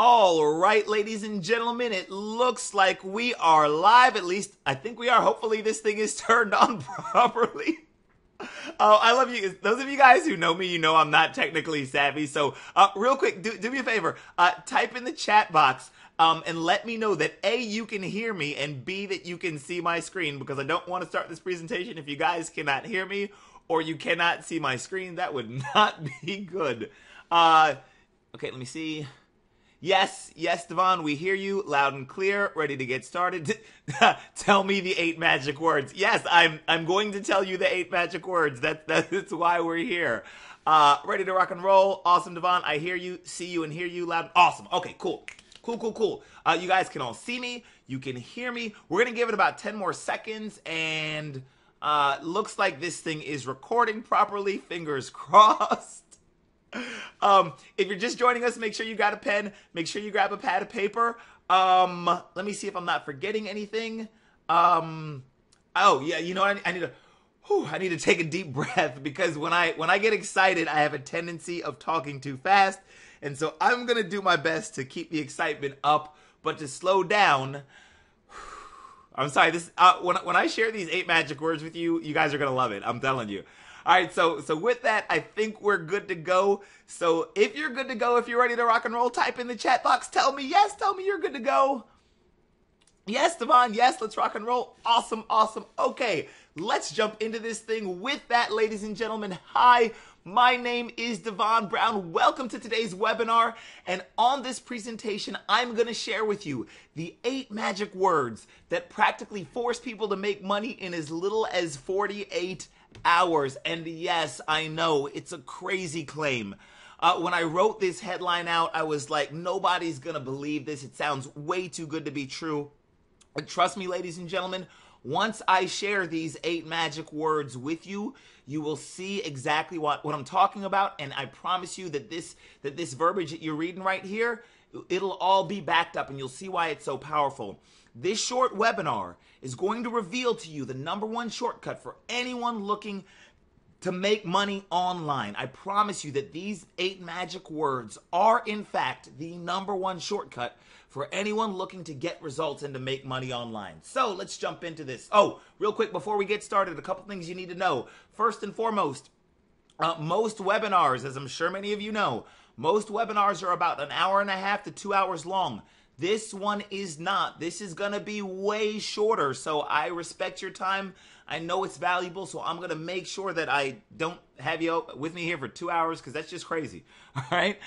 All right, ladies and gentlemen, it looks like we are live. At least I think we are. Hopefully this thing is turned on properly. Oh, I love you. Those of you guys who know me, you know I'm not technically savvy. So real quick, do me a favor. Type in the chat box and let me know that A, you can hear me, and B, that you can see my screen, because I don't want to start this presentation if you guys cannot hear me or you cannot see my screen. That would not be good. Okay, let me see. Yes, Devon, we hear you loud and clear, ready to get started. Tell me the 8 magic words. Yes, I'm going to tell you the 8 magic words. That's why we're here. Ready to rock and roll. Awesome, Devon. I hear you, see you, and hear you loud. Awesome. Okay, cool. Cool. You guys can all see me. You can hear me. We're going to give it about 10 more seconds, and looks like this thing is recording properly. Fingers crossed. If you're just joining us, make sure you got a pen. Make sure you grab a pad of paper. Let me see if I'm not forgetting anything. Oh yeah, you know what? I need to take a deep breath, because when I get excited, I have a tendency of talking too fast. And so I'm going to do my best to keep the excitement up, but to slow down. I'm sorry, when I share these 8 magic words with you, you guys are going to love it. I'm telling you. All right, so with that, I think we're good to go. So if you're good to go, if you're ready to rock and roll, type in the chat box. Tell me yes. Tell me you're good to go. Yes, Devon. Yes, let's rock and roll. Awesome. Okay, let's jump into this thing. With that, ladies and gentlemen, hi. My name is Devon Brown. Welcome to today's webinar. And on this presentation, I'm going to share with you the 8 magic words that practically force people to make money in as little as 48 hours. And yes, I know it's a crazy claim. When I wrote this headline out, I was like, nobody's gonna believe this. It sounds way too good to be true. But trust me, ladies and gentlemen, once I share these 8 magic words with you, you will see exactly what I'm talking about. And I promise you that this verbiage that you're reading right here, it'll all be backed up, and you'll see why it's so powerful. This short webinar is going to reveal to you the #1 shortcut for anyone looking to make money online. I promise you that these 8 magic words are, in fact, the #1 shortcut for anyone looking to get results and to make money online. So let's jump into this. Oh, real quick before we get started, a couple things you need to know. First and foremost, most webinars, as I'm sure many of you know, most webinars are about 1.5 to 2 hours long. This one is not. This is going to be way shorter, so I respect your time. I know it's valuable, so I'm going to make sure that I don't have you with me here for 2 hours, because that's just crazy. All right?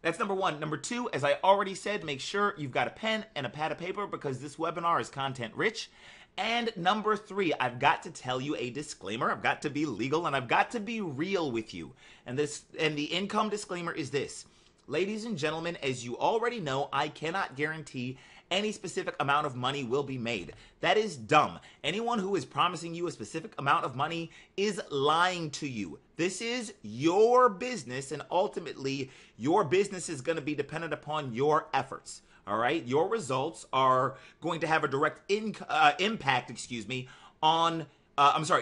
That's #1. #2, as I already said, make sure you've got a pen and a pad of paper, because this webinar is content rich. And #3, I've got to tell you a disclaimer. I've got to be legal, and I've got to be real with you. And the income disclaimer is this. Ladies and gentlemen, as you already know, I cannot guarantee any specific amount of money will be made. That is dumb. Anyone who is promising you a specific amount of money is lying to you. This is your business, and ultimately, your business is going to be dependent upon your efforts. All right? Your results are going to have a direct impact, on...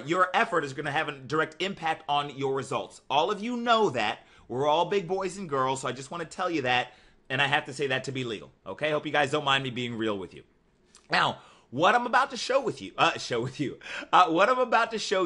your effort is going to have a direct impact on your results. All of you know that. We're all big boys and girls, so I just want to tell you that, and I have to say that to be legal. Okay? I hope you guys don't mind me being real with you. Now, what I'm about to show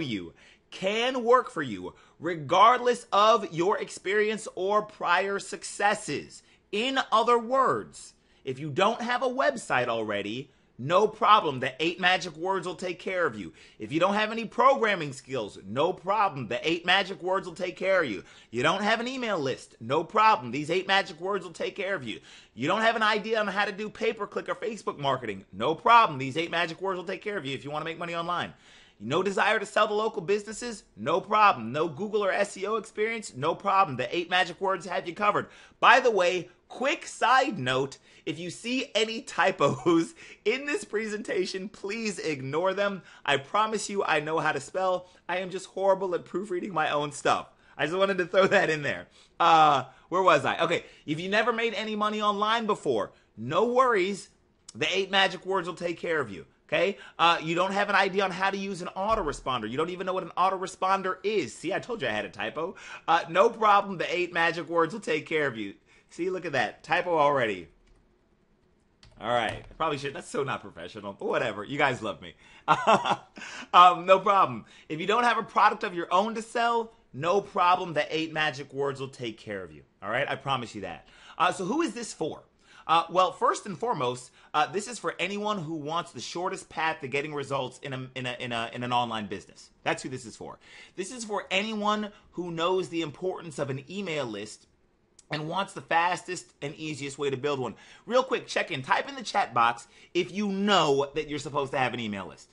you can work for you regardless of your experience or prior successes. In other words, if you don't have a website already, no problem. The 8 magic words will take care of you. If you don't have any programming skills, no problem. The 8 magic words will take care of you. You don't have an email list, no problem. These 8 magic words will take care of you. You don't have an idea on how to do pay-per-click or Facebook marketing, no problem. These 8 magic words will take care of you if you want to make money online. No desire to sell to local businesses? No problem. No Google or SEO experience? No problem. The 8 magic words have you covered. By the way, quick side note, if you see any typos in this presentation, please ignore them. I promise you I know how to spell. I am just horrible at proofreading my own stuff. I just wanted to throw that in there. Where was I? Okay, if you never made any money online before, no worries. The 8 magic words will take care of you. Okay, you don't have an idea on how to use an autoresponder. You don't even know what an autoresponder is. See, I told you I had a typo. No problem. The 8 magic words will take care of you. See, look at that. Typo already. All right. I probably should. That's so not professional, but whatever. You guys love me. No problem. If you don't have a product of your own to sell, no problem. The 8 magic words will take care of you. All right. I promise you that. So who is this for? Well, first and foremost, this is for anyone who wants the shortest path to getting results in an online business. That's who this is for. This is for anyone who knows the importance of an email list and wants the fastest and easiest way to build one. Real quick, check in. Type in the chat box if you know that you're supposed to have an email list.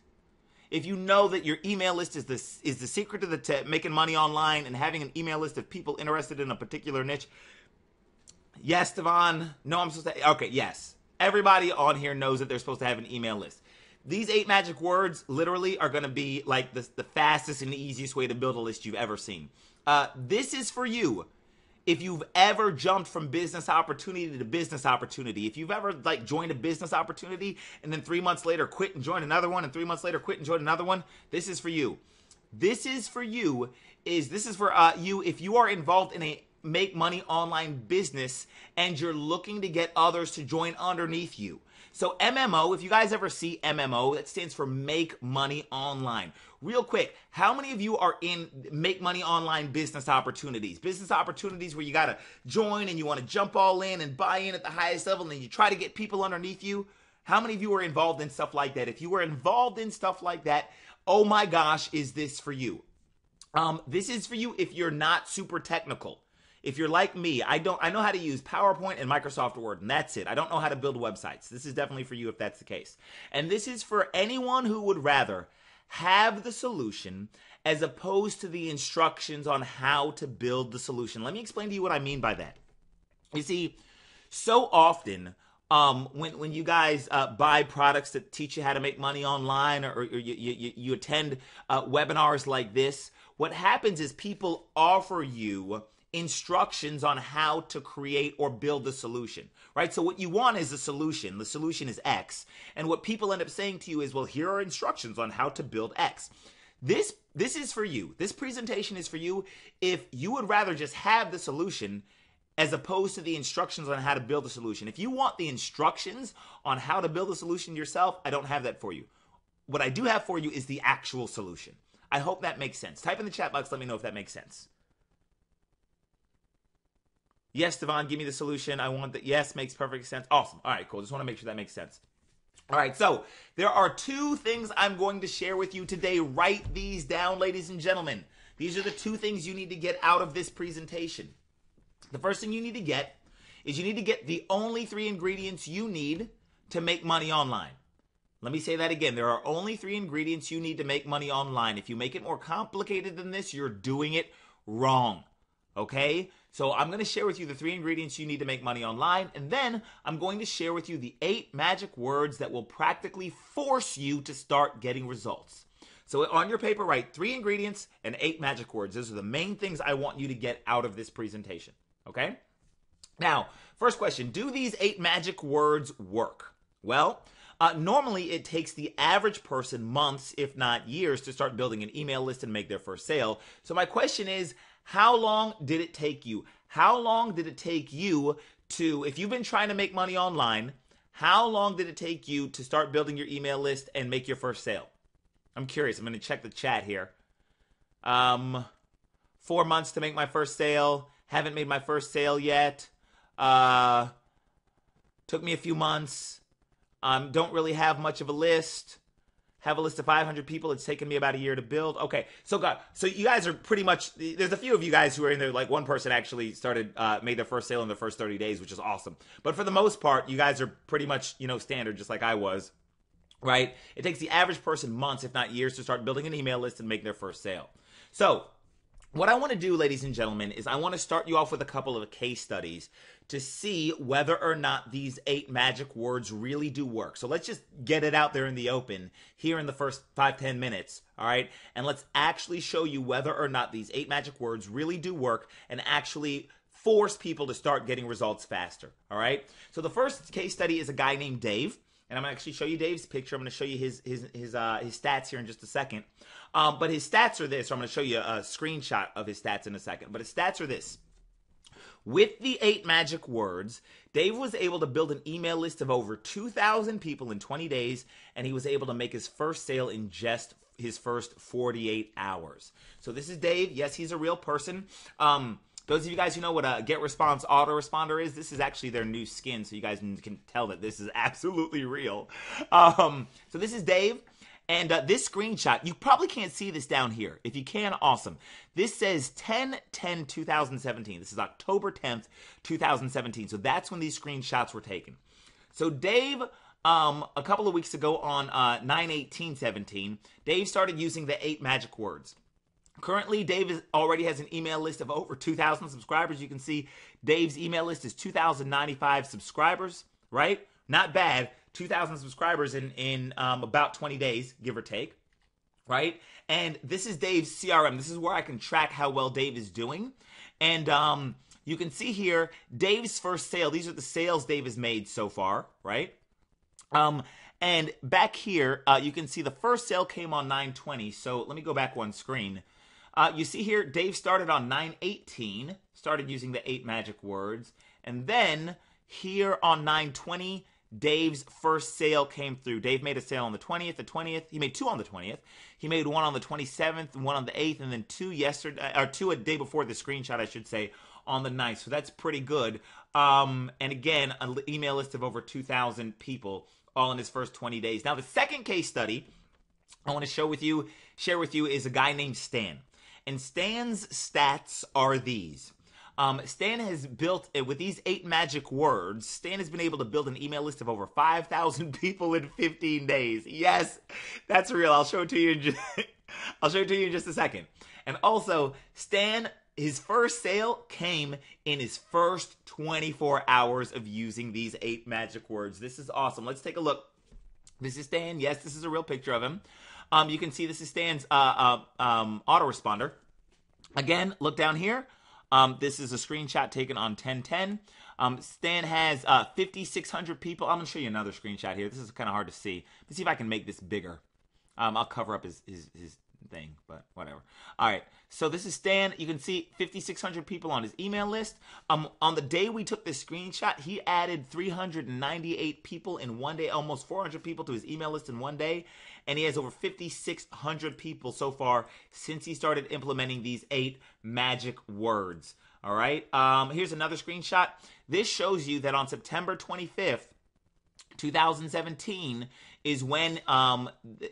If you know that your email list is the secret to making money online and having an email list of people interested in a particular niche. Yes, Devon. No, I'm supposed to. Okay, yes. Everybody on here knows that they're supposed to have an email list. These 8 magic words literally are going to be like the fastest and the easiest way to build a list you've ever seen. This is for you. If you've ever jumped from business opportunity to business opportunity, if you've ever like joined a business opportunity and then 3 months later quit and join another one, and 3 months later quit and join another one, this is for you. This is for you. This is for you if you are involved in a make money online business and you're looking to get others to join underneath you. So MMO, if you guys ever see MMO, that stands for Make Money Online. Real quick, how many of you are in Make Money Online business opportunities? Business opportunities where you got to join and you want to jump all in and buy in at the highest level and then you try to get people underneath you. How many of you are involved in stuff like that? If you were involved in stuff like that, oh my gosh, is this for you? This is for you if you're not super technical. If you're like me, I know how to use PowerPoint and Microsoft Word, and that's it. I don't know how to build websites. This is definitely for you if that's the case. And this is for anyone who would rather have the solution as opposed to the instructions on how to build the solution. Let me explain to you what I mean by that. You see, so often when you guys buy products that teach you how to make money online, or you attend webinars like this, what happens is people offer you instructions on how to create or build the solution, right? So what you want is a solution. The solution is X. And what people end up saying to you is, well, here are instructions on how to build X. This is for you. This presentation is for you if you would rather just have the solution as opposed to the instructions on how to build a solution. If you want the instructions on how to build a solution yourself, I don't have that for you. What I do have for you is the actual solution. I hope that makes sense. Type in the chat box, let me know if that makes sense. Yes, Devon, give me the solution. I want that. Yes, makes perfect sense. Awesome. All right, cool. Just want to make sure that makes sense. All right, so there are 2 things I'm going to share with you today. Write these down, ladies and gentlemen. These are the 2 things you need to get out of this presentation. The first thing you need to get is you need to get the only 3 ingredients you need to make money online. Let me say that again. There are only 3 ingredients you need to make money online. If you make it more complicated than this, you're doing it wrong. Okay? So I'm going to share with you the 3 ingredients you need to make money online, and then I'm going to share with you the 8 magic words that will practically force you to start getting results. So on your paper, write 3 ingredients and 8 magic words. Those are the main things I want you to get out of this presentation. Okay? Now, first question, do these 8 magic words work? Well, normally it takes the average person months, if not years, to start building an email list and make their first sale. So my question is, how long did it take you? How long did it take you to, if you've been trying to make money online, how long did it take you to start building your email list and make your first sale? I'm curious. I'm going to check the chat here. 4 months to make my first sale. Haven't made my first sale yet. Took me a few months. Don't really have much of a list. Have a list of 500 people. It's taken me about a year to build. Okay, so you guys are pretty much, there's a few of you guys who are in there, like one person actually made their first sale in the first 30 days, which is awesome. But for the most part, you guys are pretty much, standard, just like I was, right? It takes the average person months, if not years, to start building an email list and make their first sale. So what I want to do, ladies and gentlemen, is I want to start you off with a couple of case studies to see whether or not these 8 magic words really do work. So let's just get it out there in the open here in the first 5-10 minutes, all right? And let's actually show you whether or not these 8 magic words really do work and actually force people to start getting results faster, all right? So the first case study is a guy named Dave. And I'm going to actually show you Dave's picture. I'm going to show you his stats here in just a second. But his stats are this. So I'm going to show you a screenshot of his stats in a second. But his stats are this. With the 8 magic words, Dave was able to build an email list of over 2,000 people in 20 days, and he was able to make his first sale in just his first 48 hours. So this is Dave. Yes, he's a real person. Those of you guys who know what a GetResponse autoresponder is, this is actually their new skin, so you guys can tell that this is absolutely real. So this is Dave. And this screenshot, you probably can't see this down here. If you can, awesome. This says 10/10/2017. This is October 10th, 2017. So that's when these screenshots were taken. So Dave, a couple of weeks ago on 9/18/17, Dave started using the 8 magic words. Currently, Dave already has an email list of over 2,000 subscribers. You can see Dave's email list is 2,095 subscribers, right? Not bad. 2,000 subscribers in about 20 days, give or take, right? And this is Dave's CRM. This is where I can track how well Dave is doing. And you can see here, Dave's first sale. These are the sales Dave has made so far, right? And back here, you can see the first sale came on 9/20. So let me go back one screen. You see here, Dave started on 9/18, started using the 8 magic words. And then here on 9/20, Dave's first sale came through. Dave made a sale on the 20th. He made two on the 20th. He made one on the 27th, one on the 8th, and then two a day before the screenshot, I should say, on the 9th. So that's pretty good. And again, an email list of over 2,000 people all in his first 20 days. Now, the second case study I want to share with you is a guy named Stan. And Stan's stats are these. Stan has built, with these 8 magic words, Stan has been able to build an email list of over 5,000 people in 15 days. Yes, that's real. I'll show it to you in just a second. And also, Stan, his first sale came in his first 24 hours of using these 8 magic words. This is awesome. Let's take a look. This is Stan. Yes, this is a real picture of him. You can see this is Stan's autoresponder. Again, look down here. This is a screenshot taken on 10/10. Stan has 5,600 people. I'm going to show you another screenshot here. This is kind of hard to see. Let's see if I can make this bigger. I'll cover up his thing, but whatever. All right. So this is Stan. You can see 5,600 people on his email list. On the day we took this screenshot, he added 398 people in one day, almost 400 people to his email list in one day. And he has over 5,600 people so far since he started implementing these 8 magic words. All right. Here's another screenshot. This shows you that on September 25th, 2017 is when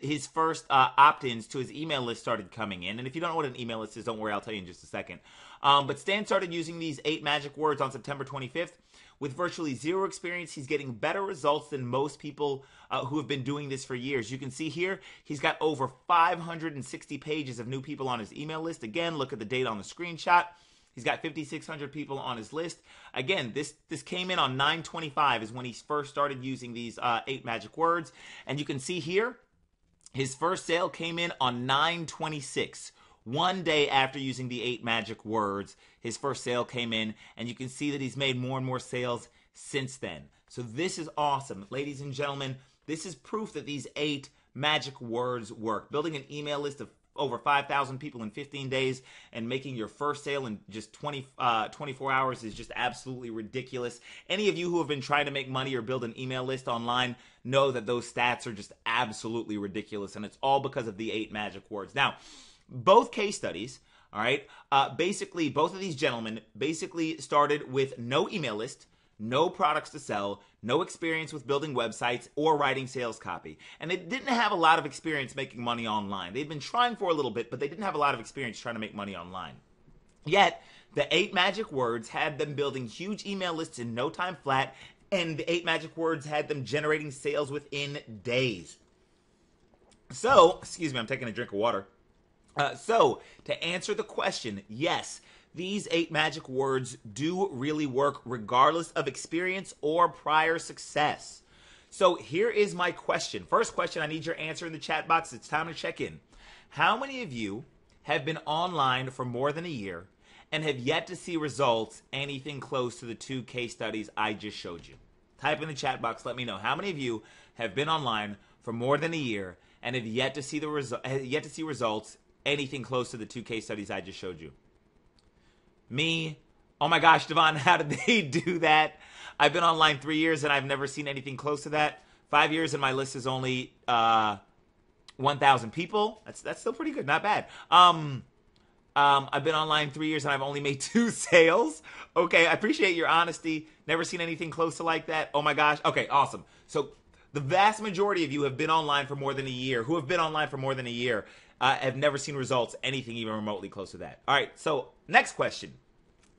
his first opt-ins to his email list started coming in. And if you don't know what an email list is, don't worry, I'll tell you in just a second. But Stan started using these 8 magic words on September 25th. With virtually zero experience, he's getting better results than most people who have been doing this for years. You can see here, he's got over 560 pages of new people on his email list. Again, look at the date on the screenshot. He's got 5,600 people on his list. Again, this came in on 9/25 is when he first started using these 8 magic words. And you can see here, his first sale came in on 9/26. One day after using the 8 magic words, his first sale came in. And you can see that he's made more and more sales since then. So this is awesome. Ladies and gentlemen, this is proof that these 8 magic words work. Building an email list of over 5,000 people in 15 days and making your first sale in just 24 hours is just absolutely ridiculous. Any of you who have been trying to make money or build an email list online know that those stats are just absolutely ridiculous, and it's all because of the 8 magic words. Now, both case studies, all right, basically both of these gentlemen basically started with no email list, no products to sell, no experience with building websites or writing sales copy. And they didn't have a lot of experience making money online. They'd been trying for a little bit, but they didn't have a lot of experience trying to make money online. Yet, the 8 magic words had them building huge email lists in no time flat, and the 8 magic words had them generating sales within days. So, excuse me, I'm taking a drink of water. So, to answer the question, yes, these 8 magic words do really work regardless of experience or prior success. So here is my question. First question, I need your answer in the chat box. It's time to check in. How many of you have been online for more than a year and have yet to see results anything close to the 2 case studies I just showed you? Type in the chat box. Let me know. How many of you have been online for more than a year and have yet to see results anything close to the 2 case studies I just showed you? Me, Oh my gosh, Devon, how did they do that? I've been online 3 years and I've never seen anything close to that. 5 years and my list is only 1,000 people. That's still pretty good, not bad. I've been online 3 years and I've only made 2 sales. Okay, I appreciate your honesty. Never seen anything close to like that. Oh my gosh. Okay, awesome. So the vast majority of you have been online for more than a year, have never seen results, anything even remotely close to that. All right, so next question.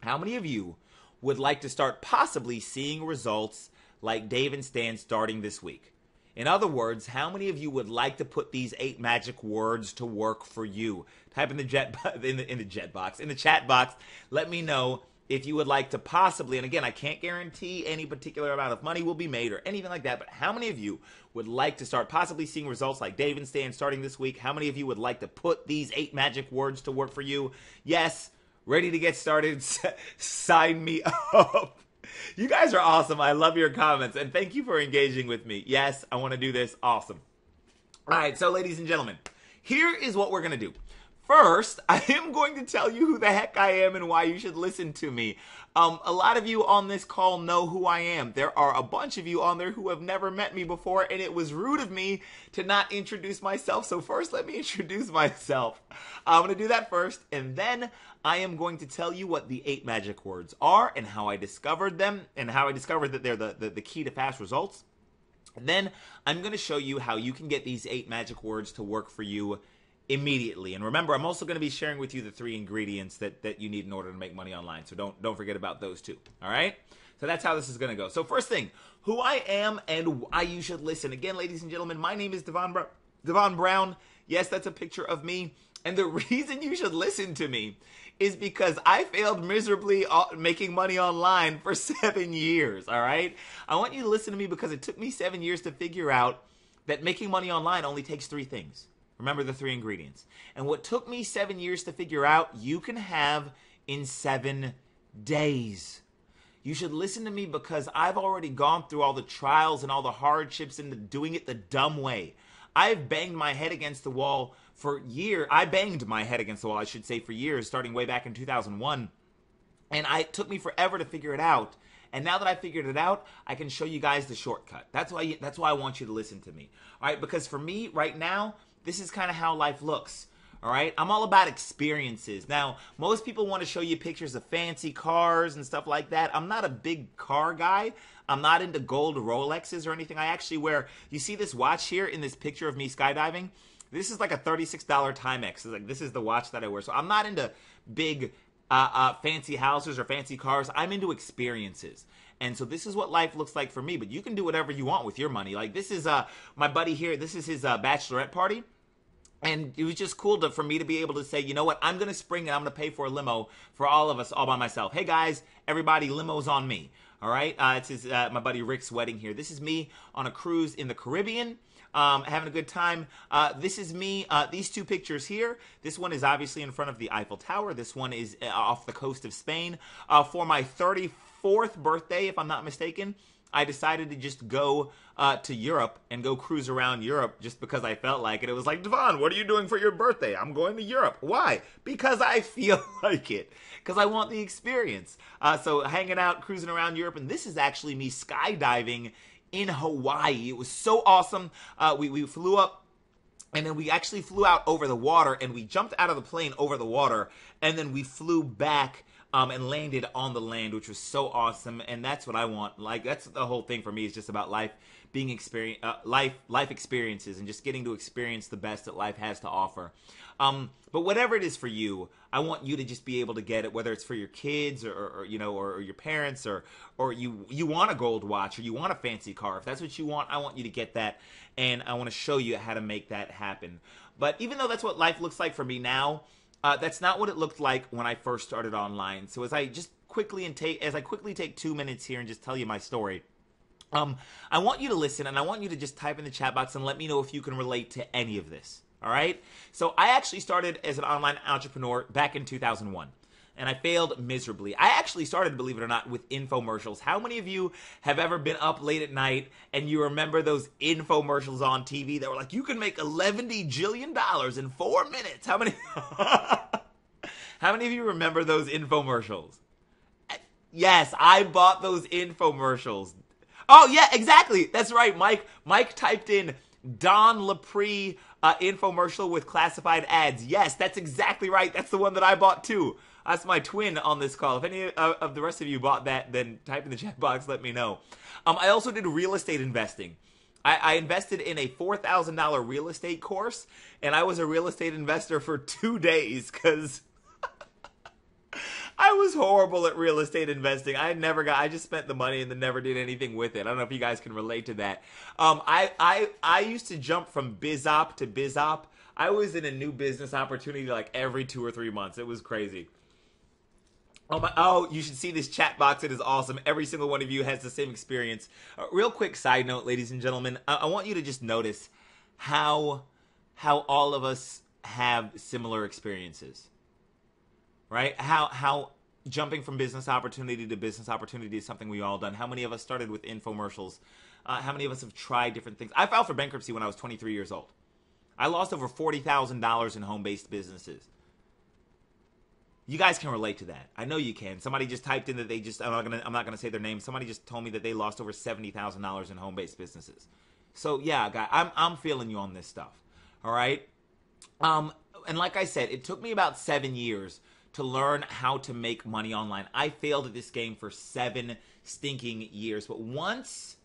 How many of you would like to start possibly seeing results like Dave and Stan starting this week? In other words, how many of you would like to put these 8 magic words to work for you? Type in the chat box. Let me know if you would like to possibly, and again, I can't guarantee any particular amount of money will be made or anything like that, but how many of you would like to start possibly seeing results like Dave and Stan starting this week? How many of you would like to put these 8 magic words to work for you? Yes, ready to get started. Sign me up. You guys are awesome. I love your comments, and thank you for engaging with me. Yes, I want to do this. Awesome. All right, so ladies and gentlemen, here is what we're going to do. First, I am going to tell you who the heck I am and why you should listen to me. A lot of you on this call know who I am. There are a bunch of you on there who have never met me before, and it was rude of me to not introduce myself. So first, let me introduce myself. I'm going to do that first, and then I am going to tell you what the 8 magic words are and how I discovered them and how I discovered that they're the key to fast results. And then I'm going to show you how you can get these 8 magic words to work for you immediately. And remember, I'm also going to be sharing with you the 3 ingredients that you need in order to make money online. So don't forget about those too. All right? So that's how this is going to go. So first thing, who I am and why you should listen. Again, ladies and gentlemen, my name is Devon Brown. Yes, that's a picture of me. And the reason you should listen to me is because I failed miserably making money online for 7 years, all right? I want you to listen to me because it took me 7 years to figure out that making money online only takes 3 things. Remember the 3 ingredients. And what took me 7 years to figure out, you can have in 7 days. You should listen to me because I've already gone through all the trials and all the hardships and doing it the dumb way. I've banged my head against the wall for years. I banged my head against the wall, I should say, for years, starting way back in 2001. And it took me forever to figure it out. And now that I figured it out, I can show you guys the shortcut. That's why I want you to listen to me. All right, because for me right now, this is kind of how life looks. All right, I'm all about experiences. Now, most people want to show you pictures of fancy cars and stuff like that. I'm not a big car guy. I'm not into gold Rolexes or anything. I actually wear, you see this watch here in this picture of me skydiving? This is like a $36 Timex. This is the watch that I wear. So I'm not into big fancy houses or fancy cars. I'm into experiences. And so this is what life looks like for me. But you can do whatever you want with your money. Like this is my buddy here. This is his bachelorette party. And it was just cool for me to be able to say, you know what, I'm going to spring and I'm going to pay for a limo for all of us all by myself. Hey guys, everybody, limo's on me. All right, it's my buddy Rick's wedding here. This is me on a cruise in the Caribbean, having a good time. This is me, these 2 pictures here. This one is obviously in front of the Eiffel Tower. This one is off the coast of Spain. For my 34th birthday, if I'm not mistaken, I decided to just go to Europe and go cruise around Europe just because I felt like it. It was like, Devon, what are you doing for your birthday? I'm going to Europe. Why? Because I feel like it. Because I want the experience. So hanging out, cruising around Europe. And this is actually me skydiving in Hawaii. It was so awesome. We flew up. And then we actually flew out over the water. And we jumped out of the plane over the water. And then we flew back and landed on the land, which was so awesome. And that's what I want. Like, that's the whole thing for me, is just about life being life experiences and just getting to experience the best that life has to offer. But whatever it is for you, I want you to just be able to get it, whether it's for your kids or your parents or you want a gold watch or you want a fancy car. If that's what you want, I want you to get that. And I want to show you how to make that happen. But even though that's what life looks like for me now, that's not what it looked like when I first started online. So as I quickly take 2 minutes here and just tell you my story, I want you to listen, and I want you to just type in the chat box and let me know if you can relate to any of this. All right? So I actually started as an online entrepreneur back in 2001. And I failed miserably. I actually started, believe it or not, with infomercials. How many of you have ever been up late at night and you remember those infomercials on TV that were like, you can make $11 jillion in 4 minutes? How many? How many of you remember those infomercials? Yes, I bought those infomercials. Oh yeah, exactly. That's right. Mike typed in Don Lapre infomercial with classified ads. Yes, that's exactly right. That's the one that I bought too. That's my twin on this call. If any of the rest of you bought that, then type in the chat box. Let me know. I also did real estate investing. I invested in a $4,000 real estate course, and I was a real estate investor for 2 days because I was horrible at real estate investing. I just spent the money and then never did anything with it. I don't know if you guys can relate to that. I used to jump from BizOp to BizOp. I was in a new business opportunity like every 2 or 3 months. It was crazy. Oh, you should see this chat box. It is awesome. Every single one of you has the same experience. Real quick side note, ladies and gentlemen. I want you to just notice how all of us have similar experiences. Right? How jumping from business opportunity to business opportunity is something we all done. How many of us started with infomercials? How many of us have tried different things? I filed for bankruptcy when I was 23 years old. I lost over $40,000 in home-based businesses. You guys can relate to that. I know you can. Somebody just typed in that they just, I'm not gonna say their name. Somebody just told me that they lost over $70,000 in home-based businesses. So yeah, guys, I'm feeling you on this stuff. All right. And like I said, it took me about 7 years to learn how to make money online. I failed at this game for 7 stinking years. But once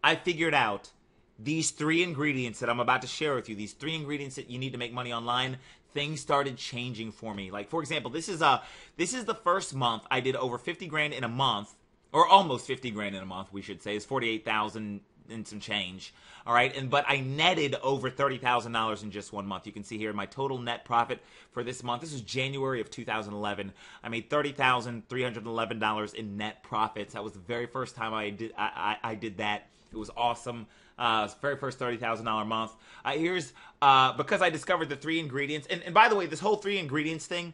I figured out these 3 ingredients that I'm about to share with you, these 3 ingredients that you need to make money online, things started changing for me. Like, for example, this is the first month I did over 50 grand in a month, or almost 50 grand in a month, we should say. It's 48,000 and some change. All right. But I netted over $30,000 in just 1 month. You can see here my total net profit for this month. This was January of 2011. I made $30,311 in net profits. That was the very first time I did that. It was awesome. Very first $30,000 month. Here's because I discovered the 3 ingredients. And by the way, this whole 3 ingredients thing,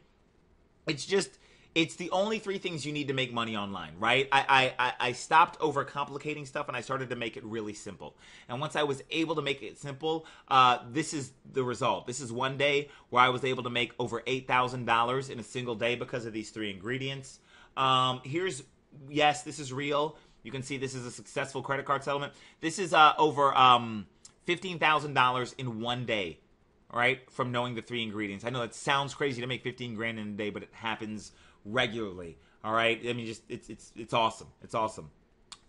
it's the only 3 things you need to make money online, right? I stopped overcomplicating stuff and I started to make it really simple. And once I was able to make it simple, this is the result. This is one day where I was able to make over $8,000 in a single day because of these 3 ingredients. Yes, this is real. You can see this is a successful credit card settlement. This is over $15,000 in 1 day, all right, from knowing the 3 ingredients. I know it sounds crazy to make 15 grand in a day, but it happens regularly, all right? I mean, it's awesome. It's awesome.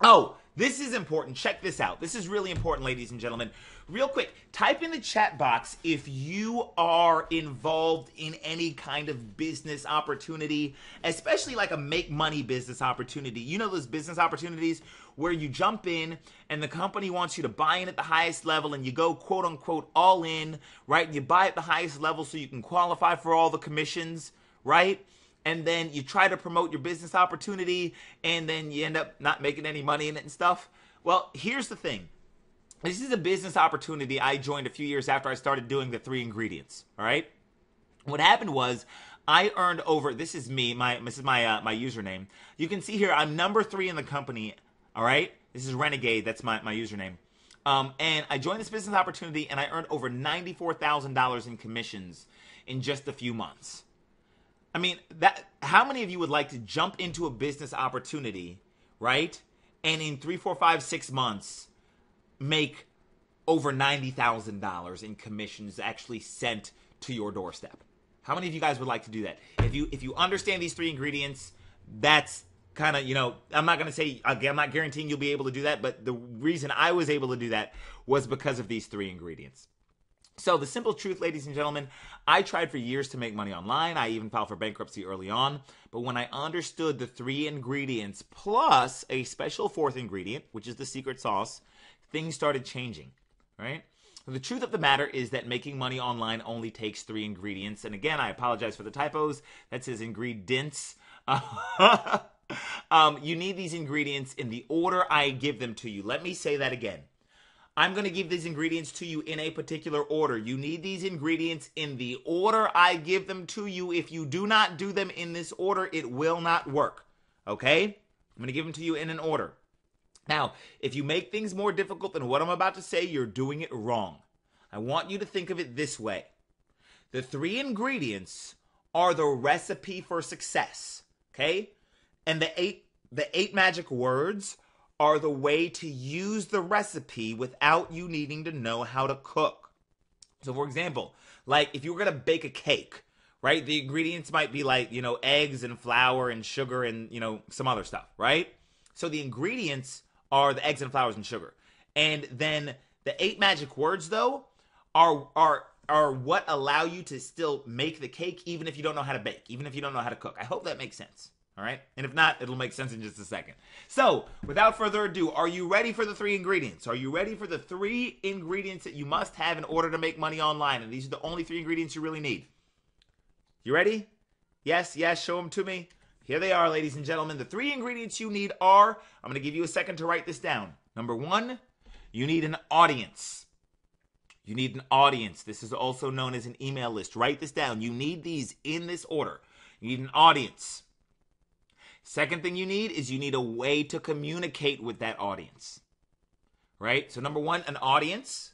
Oh, this is important. Check this out. This is really important, ladies and gentlemen. Real quick, type in the chat box if you are involved in any kind of business opportunity, especially like a make money business opportunity. You know those business opportunities where you jump in and the company wants you to buy in at the highest level and you go quote unquote all in, right? You buy at the highest level so you can qualify for all the commissions, right? And then you try to promote your business opportunity, and then you end up not making any money in it and stuff. Well, here's the thing. This is a business opportunity I joined a few years after I started doing the 3 ingredients, all right? What happened was I earned over, this is me, this is my username. You can see here I'm number 3 in the company, all right? This is Renegade, that's my username. And I joined this business opportunity, and I earned over $94,000 in commissions in just a few months. I mean, how many of you would like to jump into a business opportunity, right? And in 3, 4, 5, 6 months, make over $90,000 in commissions actually sent to your doorstep? How many of you guys would like to do that? If you understand these 3 ingredients, that's kind of, I'm not going to say, again, I'm not guaranteeing you'll be able to do that, but the reason I was able to do that was because of these 3 ingredients. So the simple truth, ladies and gentlemen, I tried for years to make money online. I even filed for bankruptcy early on. But when I understood the 3 ingredients plus a special 4th ingredient, which is the secret sauce, things started changing, right? The truth of the matter is that making money online only takes 3 ingredients. And again, I apologize for the typos. That says ingredients. You need these ingredients in the order I give them to you. Let me say that again. I'm going to give these ingredients to you in a particular order. You need these ingredients in the order I give them to you. If you do not do them in this order, it will not work. Okay? I'm going to give them to you in an order. Now, if you make things more difficult than what I'm about to say, you're doing it wrong. I want you to think of it this way. The 3 ingredients are the recipe for success. Okay? And the eight magic words are the way to use the recipe without you needing to know how to cook. So for example, like if you were going to bake a cake, right? The ingredients might be like, eggs and flour and sugar and, some other stuff, right? So the ingredients are the eggs and flours and sugar. And then the 8 magic words, though, are what allow you to still make the cake even if you don't know how to bake, even if you don't know how to cook. I hope that makes sense. All right? And if not, it'll make sense in just a second. So, without further ado, are you ready for the 3 ingredients? Are you ready for the 3 ingredients that you must have in order to make money online? And these are the only 3 ingredients you really need. You ready? Yes, show them to me. Here they are, ladies and gentlemen. The 3 ingredients you need are, I'm going to give you a second to write this down. Number 1, you need an audience. You need an audience. This is also known as an email list. Write this down. You need these in this order. You need an audience. Second thing you need is you need a way to communicate with that audience. Right? So number 1, an audience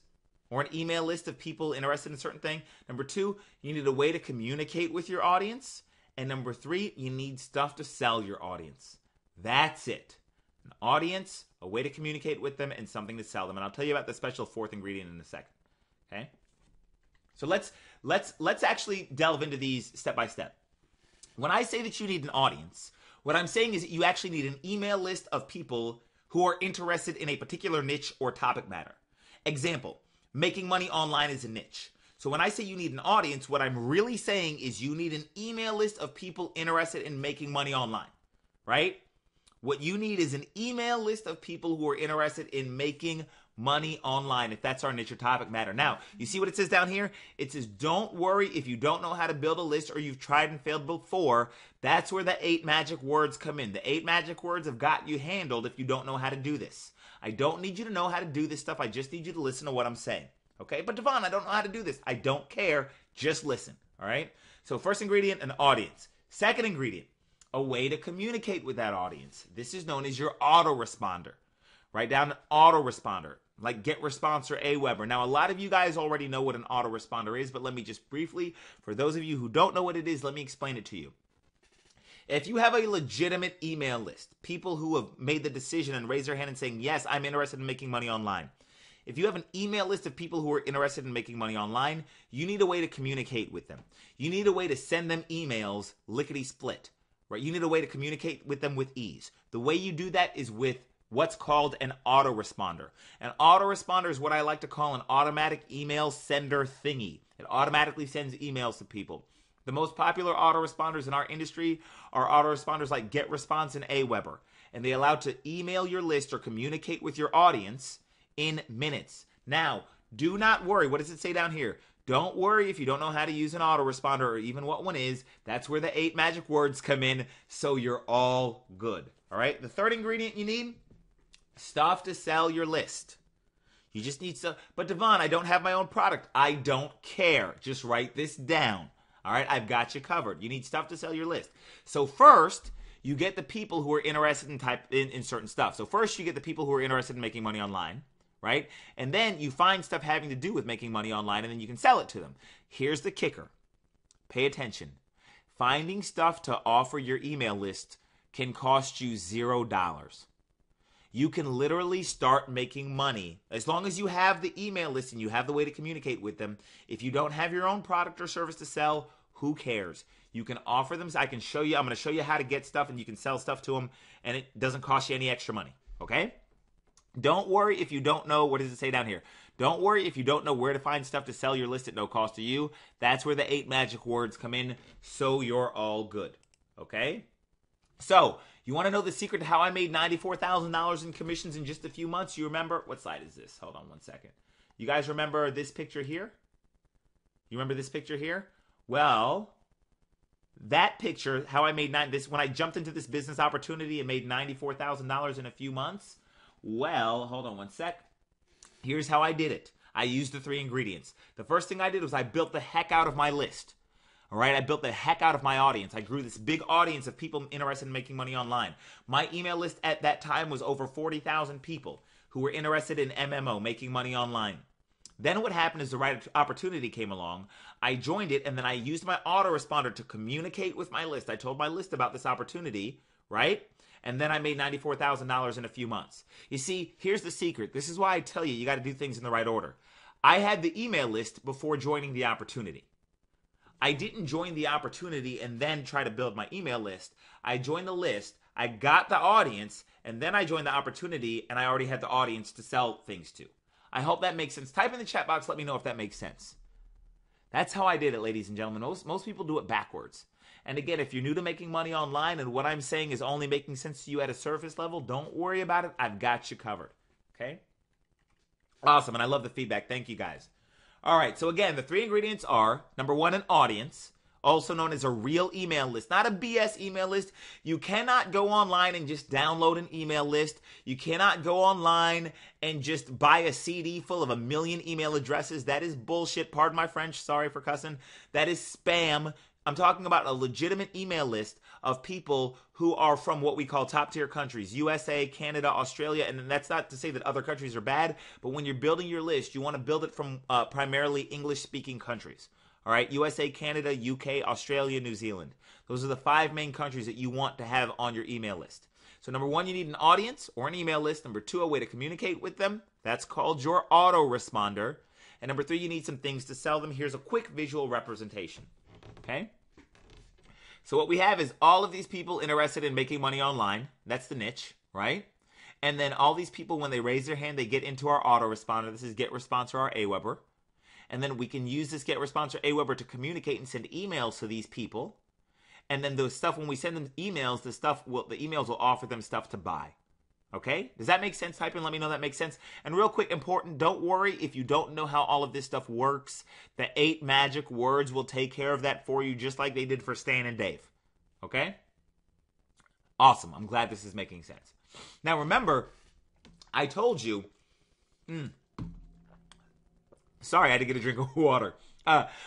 or an email list of people interested in a certain thing. Number 2, you need a way to communicate with your audience. And number 3, you need stuff to sell your audience. That's it. An audience, a way to communicate with them, and something to sell them. And I'll tell you about the special 4th ingredient in a second. Okay? So let's actually delve into these step by step. When I say that you need an audience, what I'm saying is that you actually need an email list of people who are interested in a particular niche or topic matter. Example, making money online is a niche. So when I say you need an audience, what I'm really saying is you need an email list of people interested in making money online, right? What you need is an email list of people who are interested in making money online, if that's our niche or topic matter. Now, you see what it says down here? It says, don't worry if you don't know how to build a list or you've tried and failed before. That's where the 8 magic words come in. The 8 magic words have got you handled if you don't know how to do this. I don't need you to know how to do this stuff. I just need you to listen to what I'm saying. Okay? But Devon, I don't know how to do this. I don't care. Just listen. All right? So first ingredient, an audience. Second ingredient, a way to communicate with that audience. This is known as your autoresponder. Write down an autoresponder, like GetResponse or Aweber. Now, a lot of you guys already know what an autoresponder is, but let me just briefly, for those of you who don't know what it is, let me explain it to you. If you have a legitimate email list, people who have made the decision and raised their hand and saying, yes, I'm interested in making money online. If you have an email list of people who are interested in making money online, you need a way to communicate with them. You need a way to send them emails lickety-split, right? You need a way to communicate with them with ease. The way you do that is with what's called an autoresponder. An autoresponder is what I like to call an automatic email sender thingy. It automatically sends emails to people. The most popular autoresponders in our industry are autoresponders like GetResponse and Aweber. And they allow to email your list or communicate with your audience in minutes. Now, do not worry. What does it say down here? Don't worry if you don't know how to use an autoresponder or even what one is. That's where the 8 magic words come in, so you're all good. All right? The third ingredient you need, stuff to sell your list. You just need stuff. But Devon, I don't have my own product. I don't care. Just write this down. All right? I've got you covered. You need stuff to sell your list. So first, you get the people who are interested in certain stuff. So first, you get the people who are interested in making money online, right? And then you find stuff having to do with making money online, and then you can sell it to them. Here's the kicker. Pay attention. Finding stuff to offer your email list can cost you $0. You can literally start making money as long as you have the email list and you have the way to communicate with them. If you don't have your own product or service to sell, who cares? You can offer them. I can show you. I'm going to show you how to get stuff and you can sell stuff to them and it doesn't cost you any extra money. Okay? Don't worry if you don't know. What does it say down here? Don't worry if you don't know where to find stuff to sell your list at no cost to you. That's where the 8 magic words come in, so you're all good. Okay? So, you want to know the secret to how I made $94,000 in commissions in just a few months? You remember? What slide is this? Hold on one second. You guys remember this picture here? You remember this picture here? Well, that picture, how I made when I jumped into this business opportunity and made $94,000 in a few months. Well, hold on one sec. Here's how I did it. I used the 3 ingredients. The first thing I did was I built the heck out of my list. All right, I built the heck out of my audience. I grew this big audience of people interested in making money online. My email list at that time was over 40,000 people who were interested in MMO, making money online. Then what happened is the right opportunity came along. I joined it, and then I used my autoresponder to communicate with my list. I told my list about this opportunity, right? And then I made $94,000 in a few months. You see, here's the secret. This is why I tell you, you got to do things in the right order. I had the email list before joining the opportunity. I didn't join the opportunity and then try to build my email list. I joined the list, I got the audience, and then I joined the opportunity, and I already had the audience to sell things to. I hope that makes sense. Type in the chat box, let me know if that makes sense. That's how I did it, ladies and gentlemen. Most people do it backwards. And again, if you're new to making money online and what I'm saying is only making sense to you at a surface level, don't worry about it. I've got you covered. Okay? Awesome. And I love the feedback. Thank you, guys. All right. So again, the 3 ingredients are, number 1, an audience, also known as a real email list, not a BS email list. You cannot go online and just download an email list. You cannot go online and just buy a CD full of 1 million email addresses. That is bullshit. Pardon my French. Sorry for cussing. That is spam. I'm talking about a legitimate email list of people who are from what we call top tier countries, USA, Canada, Australia, and that's not to say that other countries are bad, but when you're building your list, you want to build it from primarily English-speaking countries. All right, USA, Canada, UK, Australia, New Zealand. Those are the 5 main countries that you want to have on your email list. So number 1, you need an audience or an email list. Number 2, a way to communicate with them. That's called your autoresponder. And number 3, you need some things to sell them. Here's a quick visual representation. Okay? So what we have is all of these people interested in making money online. That's the niche, right? And then all these people, when they raise their hand, they get into our autoresponder. This is GetResponse or our Aweber. And then we can use this GetResponse or Aweber to communicate and send emails to these people. And then the stuff, when we send them emails, the emails will offer them stuff to buy. Okay? Does that make sense? Type in, let me know that makes sense. And real quick, important, don't worry if you don't know how all of this stuff works. The 8 magic words will take care of that for you, just like they did for Stan and Dave. Okay? Awesome. I'm glad this is making sense. Now remember, I told you, sorry, I had to get a drink of water.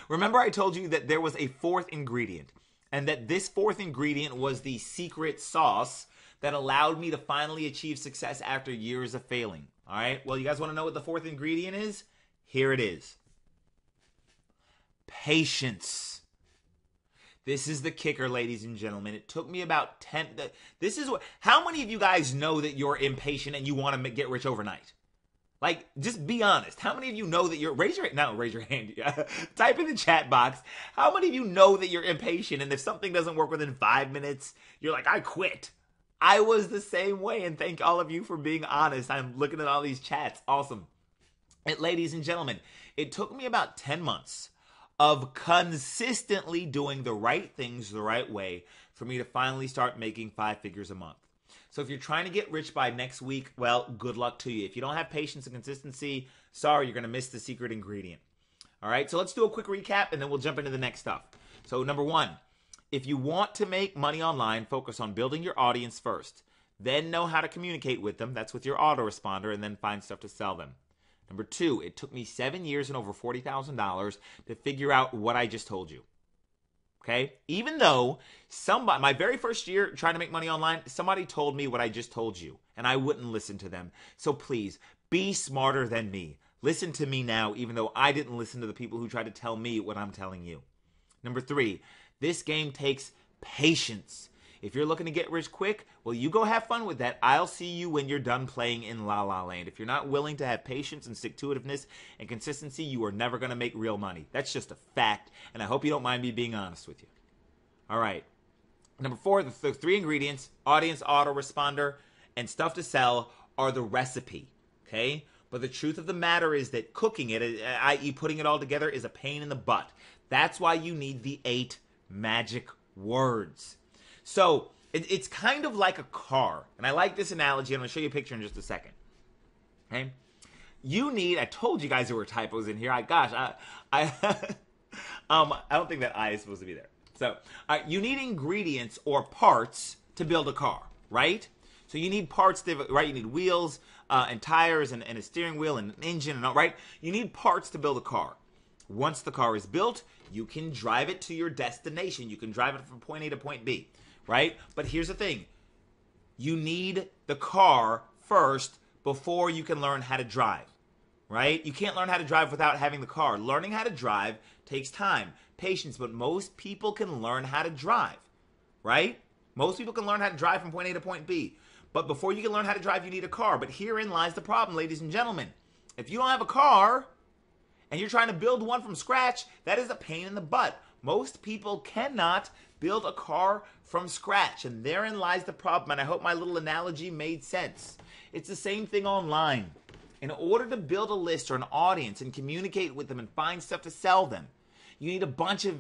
Remember I told you that there was a 4th ingredient, and that this 4th ingredient was the secret sauce that allowed me to finally achieve success after years of failing. All right? Well, you guys want to know what the 4th ingredient is? Here it is. Patience. This is the kicker, ladies and gentlemen. It took me about 10... How many of you guys know that you're impatient and you want to get rich overnight? Like, just be honest. How many of you know that you're... Raise your hand. Type in the chat box. How many of you know that you're impatient and if something doesn't work within 5 minutes, you're like, I quit. I was the same way, and thank all of you for being honest. I'm looking at all these chats. Awesome. And ladies and gentlemen, it took me about 10 months of consistently doing the right things the right way for me to finally start making 5 figures a month. So if you're trying to get rich by next week, well, good luck to you. If you don't have patience and consistency, sorry, you're going to miss the secret ingredient. All right, so let's do a quick recap, and then we'll jump into the next stuff. So number 1, if you want to make money online, focus on building your audience first. Then know how to communicate with them. That's with your autoresponder, and then find stuff to sell them. Number 2, it took me 7 years and over $40,000 to figure out what I just told you. Okay? Even though my very first year trying to make money online, somebody told me what I just told you, and I wouldn't listen to them. So please, be smarter than me. Listen to me now, even though I didn't listen to the people who tried to tell me what I'm telling you. Number 3, this game takes patience. If you're looking to get rich quick, well, you go have fun with that. I'll see you when you're done playing in La La Land. If you're not willing to have patience and stick-to-itiveness and consistency, you are never going to make real money. That's just a fact, and I hope you don't mind me being honest with you. All right. Number 4, the 3 ingredients, audience, autoresponder, and stuff to sell are the recipe, okay? But the truth of the matter is that cooking it, i.e. putting it all together, is a pain in the butt. That's why you need the 8 magic words. So it's kind of like a car. And I like this analogy. I'm going to show you a picture in just a second. Okay? I told you guys there were typos in here. I don't think that I is supposed to be there. So you need ingredients or parts to build a car, right? So you need parts, right? You need wheels and tires and a steering wheel and an engine, and all, right? You need parts to build a car. Once the car is built, you can drive it to your destination. You can drive it from point A to point B, right? But here's the thing. You need the car first before you can learn how to drive, right? You can't learn how to drive without having the car. Learning how to drive takes time, patience, but most people can learn how to drive, right? Most people can learn how to drive from point A to point B. But before you can learn how to drive, you need a car. But herein lies the problem, ladies and gentlemen. If you don't have a car and you're trying to build one from scratch, that is a pain in the butt. Most people cannot build a car from scratch, and therein lies the problem. And I hope my little analogy made sense. It's the same thing online. In order to build a list or an audience and communicate with them and find stuff to sell them, you need a bunch of,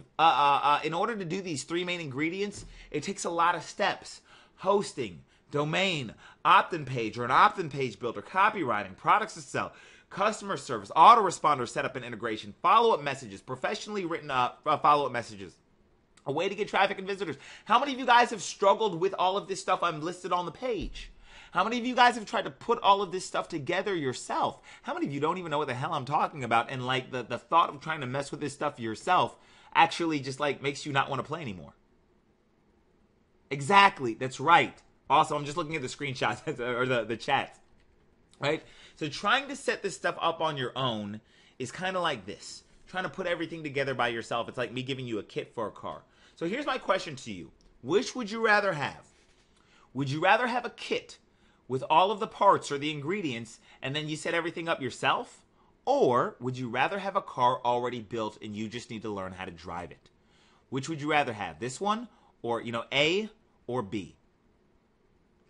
in order to do these 3 main ingredients, it takes a lot of steps. Hosting, domain, opt-in page or an opt-in page builder, copywriting, products to sell, customer service, autoresponder setup and integration, follow-up messages, professionally written follow-up messages, a way to get traffic and visitors. How many of you guys have struggled with all of this stuff I'm listed on the page? How many of you guys have tried to put all of this stuff together yourself? How many of you don't even know what the hell I'm talking about? And like the thought of trying to mess with this stuff yourself actually just like makes you not want to play anymore. Exactly. That's right. Also, I'm just looking at the screenshots or the chats. Right? So trying to set this stuff up on your own is kind of like this. Trying to put everything together by yourself. It's like me giving you a kit for a car. So here's my question to you. Which would you rather have? Would you rather have a kit with all of the parts or the ingredients, and then you set everything up yourself? Or would you rather have a car already built and you just need to learn how to drive it? Which would you rather have? This one or, A or B?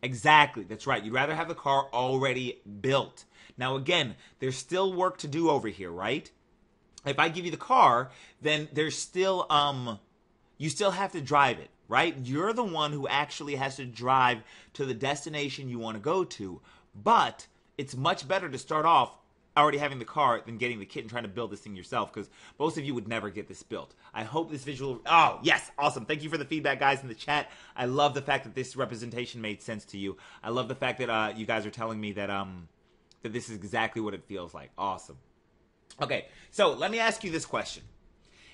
Exactly. That's right. You'd rather have the car already built. Now, again, there's still work to do over here, right? If I give you the car, then there's still, you still have to drive it. Right? You're the one who actually has to drive to the destination you want to go to. But it's much better to start off already having the car than getting the kit and trying to build this thing yourself, because most of you would never get this built. I hope this visual... Oh, yes. Awesome. Thank you for the feedback, guys, in the chat. I love the fact that this representation made sense to you. I love the fact that you guys are telling me that that this is exactly what it feels like. Awesome. Okay, so let me ask you this question.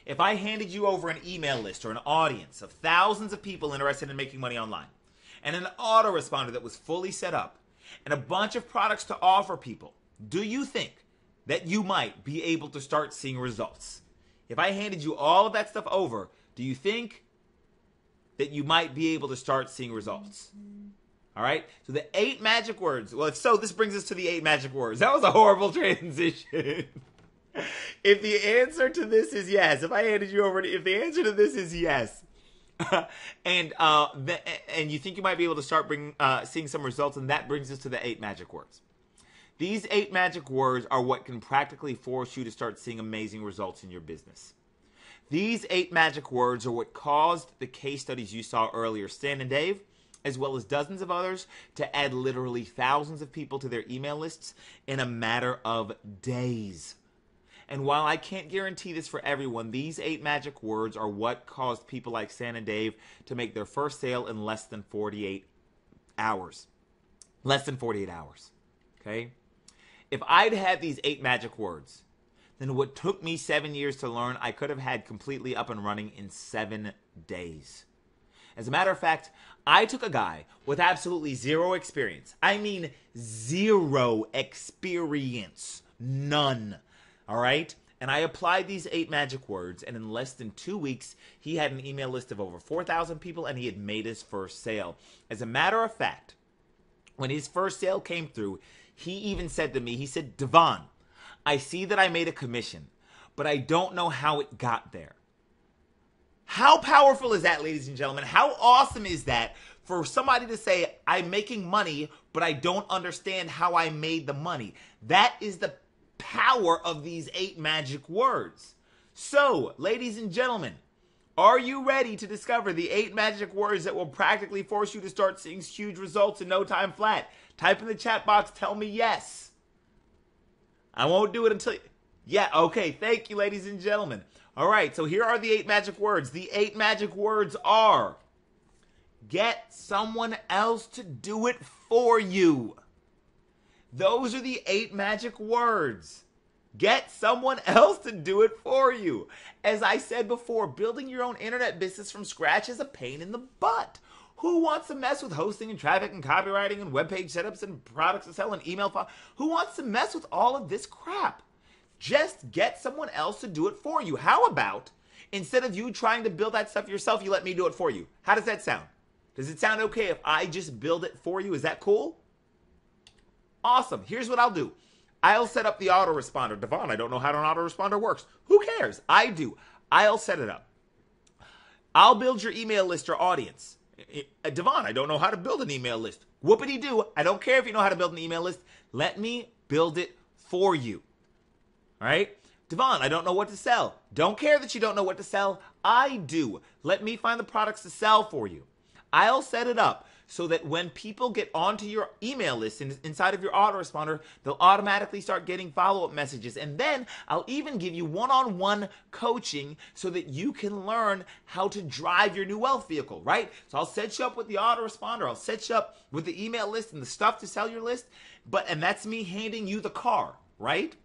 If I handed you over an email list or an audience of thousands of people interested in making money online, and an autoresponder that was fully set up, and a bunch of products to offer people, do you think that you might be able to start seeing results? If I handed you all of that stuff over, do you think that you might be able to start seeing results? All right, so the 8 magic words. Well, if so, this brings us to the 8 magic words. That was a horrible transition. If the answer to this is yes, if I handed you over, if the answer to this is yes, and you think you might be able to start seeing some results, and that brings us to the 8 magic words. These 8 magic words are what can practically force you to start seeing amazing results in your business. These 8 magic words are what caused the case studies you saw earlier, Stan and Dave, as well as dozens of others, to add literally thousands of people to their email lists in a matter of days. And while I can't guarantee this for everyone, these 8 magic words are what caused people like Stan and Dave to make their first sale in less than 48 hours. Less than 48 hours. Okay? If I'd had these 8 magic words, then what took me 7 years to learn, I could have had completely up and running in 7 days. As a matter of fact, I took a guy with absolutely zero experience. I mean, zero experience. None. All right? And I applied these 8 magic words, and in less than 2 weeks, he had an email list of over 4,000 people, and he had made his first sale. As a matter of fact, when his first sale came through, he even said to me, he said, Devon, I see that I made a commission, but I don't know how it got there. How powerful is that, ladies and gentlemen? How awesome is that for somebody to say, I'm making money, but I don't understand how I made the money? That is the power of these 8 magic words. So, ladies and gentlemen, are you ready to discover the 8 magic words that will practically force you to start seeing huge results in no time flat? Type in the chat box, tell me yes. I won't do it until... Yeah, okay, thank you, ladies and gentlemen. All right, so here are the 8 magic words. The 8 magic words are: get someone else to do it for you. Those are the 8 magic words. Get someone else to do it for you. As I said before, building your own internet business from scratch is a pain in the butt. Who wants to mess with hosting and traffic and copywriting and web page setups and products to sell and email file? Who wants to mess with all of this crap? Just get someone else to do it for you. How about, instead of you trying to build that stuff yourself, you let me do it for you? How does that sound? Does it sound okay if I just build it for you? Is that cool? Awesome. Here's what I'll do. I'll set up the autoresponder. Devon, I don't know how an autoresponder works. Who cares? I do. I'll set it up. I'll build your email list or audience. Devon, I don't know how to build an email list. Whoopity-doo. I don't care if you know how to build an email list. Let me build it for you. All right? Devon, I don't know what to sell. Don't care that you don't know what to sell. I do. Let me find the products to sell for you. I'll set it up so that when people get onto your email list inside of your autoresponder, they'll automatically start getting follow-up messages. And then I'll even give you one-on-one coaching so that you can learn how to drive your new wealth vehicle, right? So I'll set you up with the autoresponder. I'll set you up with the email list and the stuff to sell your list. And that's me handing you the car, right?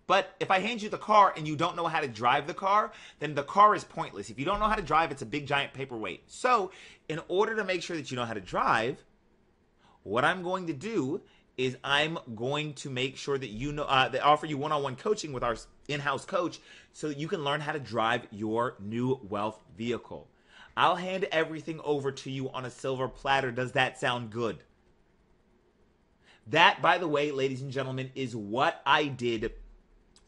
But if I hand you the car and you don't know how to drive the car, then the car is pointless. If you don't know how to drive, it's a big giant paperweight. So in order to make sure that you know how to drive, what I'm going to do is I'm going to make sure that you know, they offer you one-on-one coaching with our in-house coach so that you can learn how to drive your new wealth vehicle. I'll hand everything over to you on a silver platter. Does that sound good? That, by the way, ladies and gentlemen, is what I did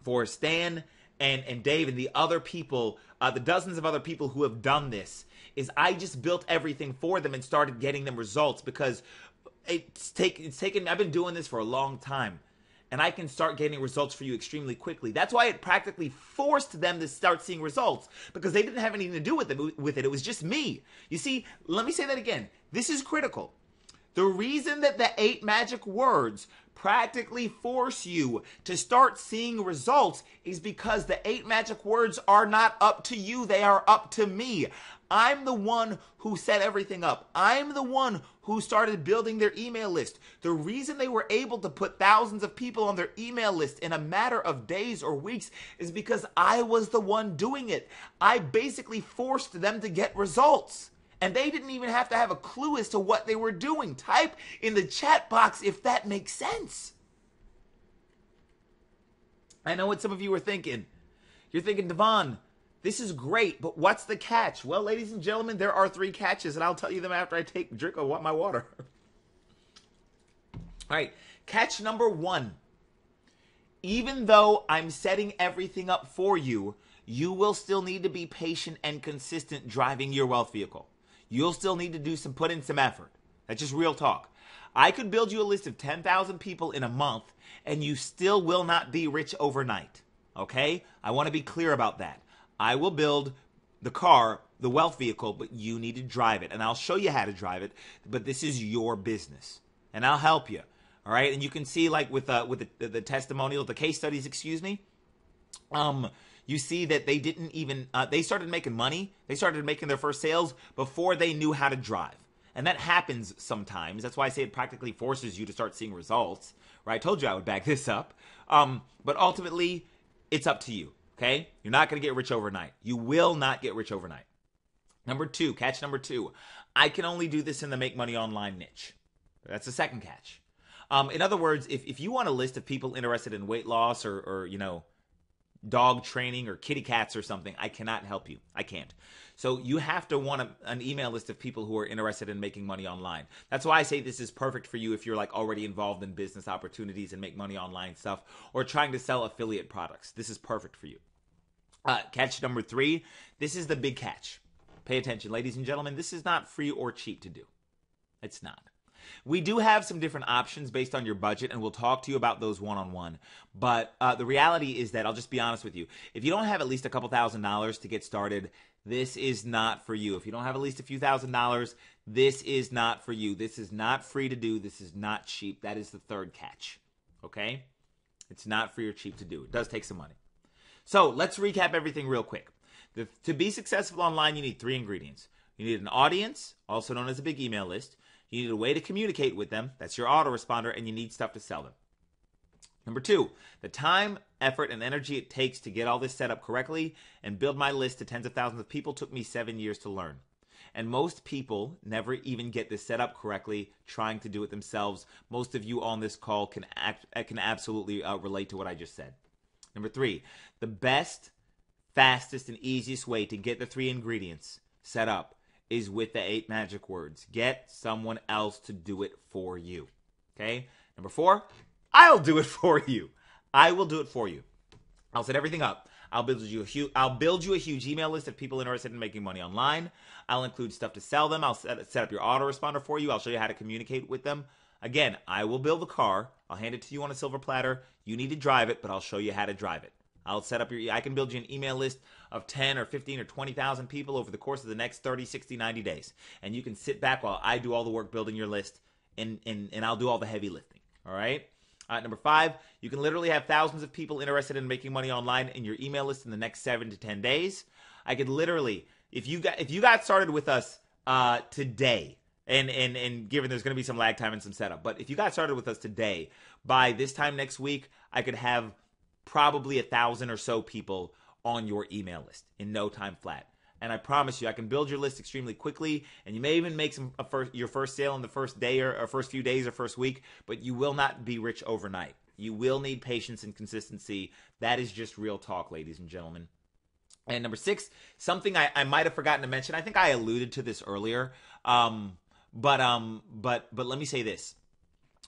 for Stan and Dave and the other people, the dozens of other people who have done this, is I just built everything for them and started getting them results because it's taken, I've been doing this for a long time and I can start getting results for you extremely quickly. That's why it practically forced them to start seeing results because they didn't have anything to do with it. It was just me. You see, let me say that again. This is critical. The reason that the 8 magic words practically force you to start seeing results is because the 8 magic words are not up to you. They are up to me. I'm the one who set everything up. I'm the one who started building their email list. The reason they were able to put thousands of people on their email list in a matter of days or weeks is because I was the one doing it. I basically forced them to get results. And they didn't even have to have a clue as to what they were doing. Type in the chat box if that makes sense. I know what some of you are thinking. You're thinking, Devon, this is great, but what's the catch? Well, ladies and gentlemen, there are 3 catches, and I'll tell you them after I take a drink of my water. All right, catch number 1. Even though I'm setting everything up for you, you will still need to be patient and consistent driving your wealth vehicle. You'll still need to put in some effort. That's just real talk. I could build you a list of 10,000 people in a month, and you still will not be rich overnight. Okay? I want to be clear about that. I will build the car, the wealth vehicle, but you need to drive it. And I'll show you how to drive it, but this is your business. And I'll help you. All right? And you can see, like, with the testimonial, the case studies, excuse me, you see that they didn't even, they started making money. They started making their first sales before they knew how to drive. And that happens sometimes. That's why I say it practically forces you to start seeing results. Right? I told you I would back this up. But ultimately, it's up to you. Okay? You're not going to get rich overnight. You will not get rich overnight. Number 2, catch number 2. I can only do this in the make money online niche. That's the second catch. In other words, if you want a list of people interested in weight loss or you know, dog training or kitty cats or something, I cannot help you. I can't. So you have to want an email list of people who are interested in making money online. That's why I say this is perfect for you if you're like already involved in business opportunities and make money online stuff or trying to sell affiliate products. This is perfect for you. Catch number 3. This is the big catch. Pay attention, ladies and gentlemen. This is not free or cheap to do. It's not. We do have some different options based on your budget, and we'll talk to you about those one-on-one. But the reality is that, I'll just be honest with you, if you don't have at least a couple $1,000s to get started, this is not for you. If you don't have at least a few $1,000s, this is not for you. This is not free to do. This is not cheap. That is the third catch, okay? It's not free or cheap to do. It does take some money. So let's recap everything real quick. To be successful online, you need 3 ingredients. You need an audience, also known as a big email list. You need a way to communicate with them. That's your autoresponder, and you need stuff to sell them. Number 2, the time, effort, and energy it takes to get all this set up correctly and build my list to tens of thousands of people took me 7 years to learn. And most people never even get this set up correctly trying to do it themselves. Most of you on this call can absolutely relate to what I just said. Number 3, the best, fastest, and easiest way to get the 3 ingredients set up is with the 8 magic words. Get someone else to do it for you. Okay? Number 4, I'll do it for you. I will do it for you. I'll set everything up. I'll build you a huge email list of people interested in making money online. I'll include stuff to sell them. I'll set up your autoresponder for you. I'll show you how to communicate with them. Again, I will build the car. I'll hand it to you on a silver platter. You need to drive it, but I'll show you how to drive it. I'll set up I can build you an email list of 10 or 15 or 20,000 people over the course of the next 30, 60, 90 days. And you can sit back while I do all the work building your list, and I'll do all the heavy lifting. All right? Number 5, you can literally have thousands of people interested in making money online in your email list in the next 7 to 10 days. I could literally, if you got started with us today, and given there's going to be some lag time and some setup, but if you got started with us today, by this time next week, I could have probably 1,000 or so people on your email list in no time flat. And I promise you, I can build your list extremely quickly, and you may even make your first sale in the first day or first few days or first week, but you will not be rich overnight. You will need patience and consistency. That is just real talk, ladies and gentlemen. And number 6, something I might have forgotten to mention. I think I alluded to this earlier, but let me say this.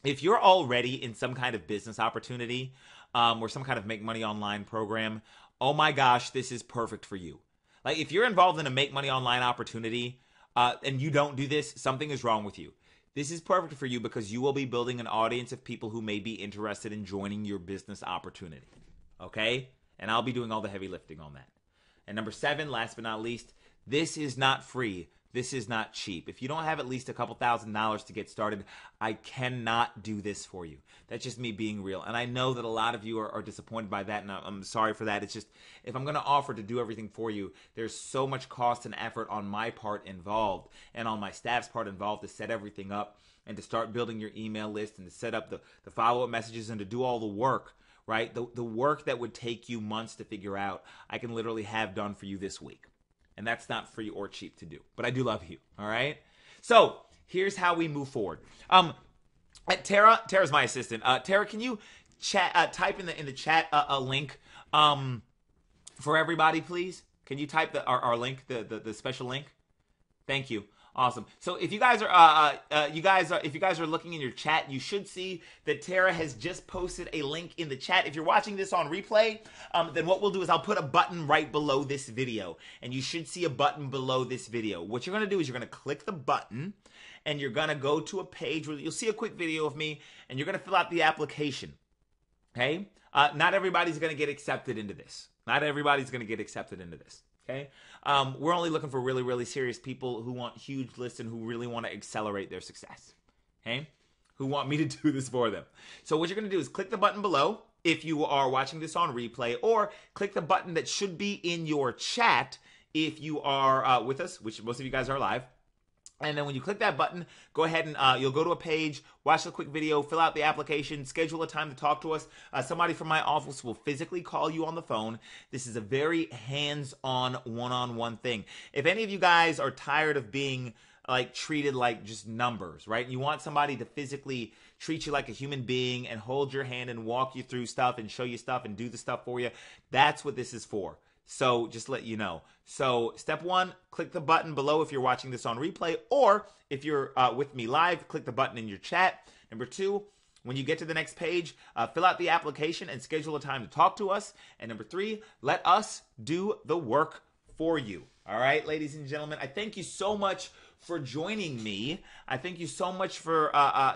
If you're already in some kind of business opportunity or some kind of make money online program, oh my gosh, this is perfect for you. Like, if you're involved in a make money online opportunity and you don't do this, something is wrong with you. This is perfect for you because you will be building an audience of people who may be interested in joining your business opportunity. Okay? And I'll be doing all the heavy lifting on that. And number 7, last but not least, this is not free. This is not cheap. If you don't have at least a couple $1,000s to get started, I cannot do this for you. That's just me being real. And I know that a lot of you are disappointed by that, and I'm sorry for that. It's just, if I'm going to offer to do everything for you, there's so much cost and effort on my part involved and on my staff's part involved to set everything up and to start building your email list and to set up the follow-up messages and to do all the work, right? The work that would take you months to figure out, I can literally have done for you this week. And that's not free or cheap to do. But I do love you, all right? So here's how we move forward. Tara's my assistant. Tara, can you type in the chat a link for everybody, please? Can you type our link, the special link? Thank you. Awesome. So if you guys are looking in your chat, you should see that Tara has just posted a link in the chat. If you're watching this on replay, then what we'll do is I'll put a button right below this video, and you should see a button below this video. What you're going to do is you're going to click the button, and you're going to go to a page where you'll see a quick video of me, and you're going to fill out the application. Okay? Not everybody's going to get accepted into this. Not everybody's going to get accepted into this. Okay? We're only looking for really, really serious people who want huge lists and who really want to accelerate their success. Okay? Who want me to do this for them. So what you're going to do is click the button below if you are watching this on replay, or click the button that should be in your chat if you are with us, which most of you guys are live. And then when you click that button, go ahead and you'll go to a page, watch the quick video, fill out the application, schedule a time to talk to us. Somebody from my office will physically call you on the phone. This is a very hands-on, one-on-one thing. If any of you guys are tired of being like treated like just numbers, right? And you want somebody to physically treat you like a human being and hold your hand and walk you through stuff and show you stuff and do the stuff for you, that's what this is for. So just let you know. So step 1, click the button below if you're watching this on replay, or if you're with me live, click the button in your chat. Number 2, when you get to the next page, fill out the application and schedule a time to talk to us. And number 3, let us do the work for you. All right, ladies and gentlemen, I thank you so much for joining me. I thank you so much for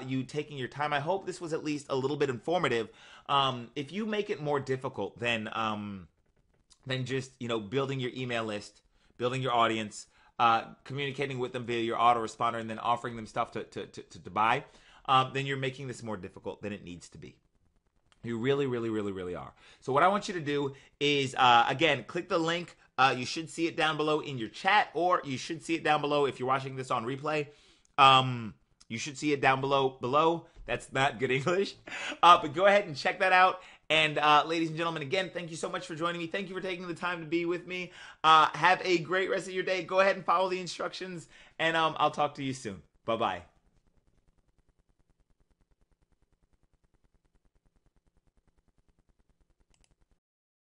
you taking your time. I hope this was at least a little bit informative. If you make it more difficult than just, building your email list, building your audience, communicating with them via your autoresponder, and then offering them stuff to buy, then you're making this more difficult than it needs to be. You really, really, really, really are. So what I want you to do is, again, click the link. You should see it down below in your chat, or you should see it down below if you're watching this on replay. You should see it down below. That's not good English. But go ahead and check that out. And ladies and gentlemen, again, thank you so much for joining me. Thank you for taking the time to be with me. Have a great rest of your day. Go ahead and follow the instructions, and I'll talk to you soon. Bye-bye.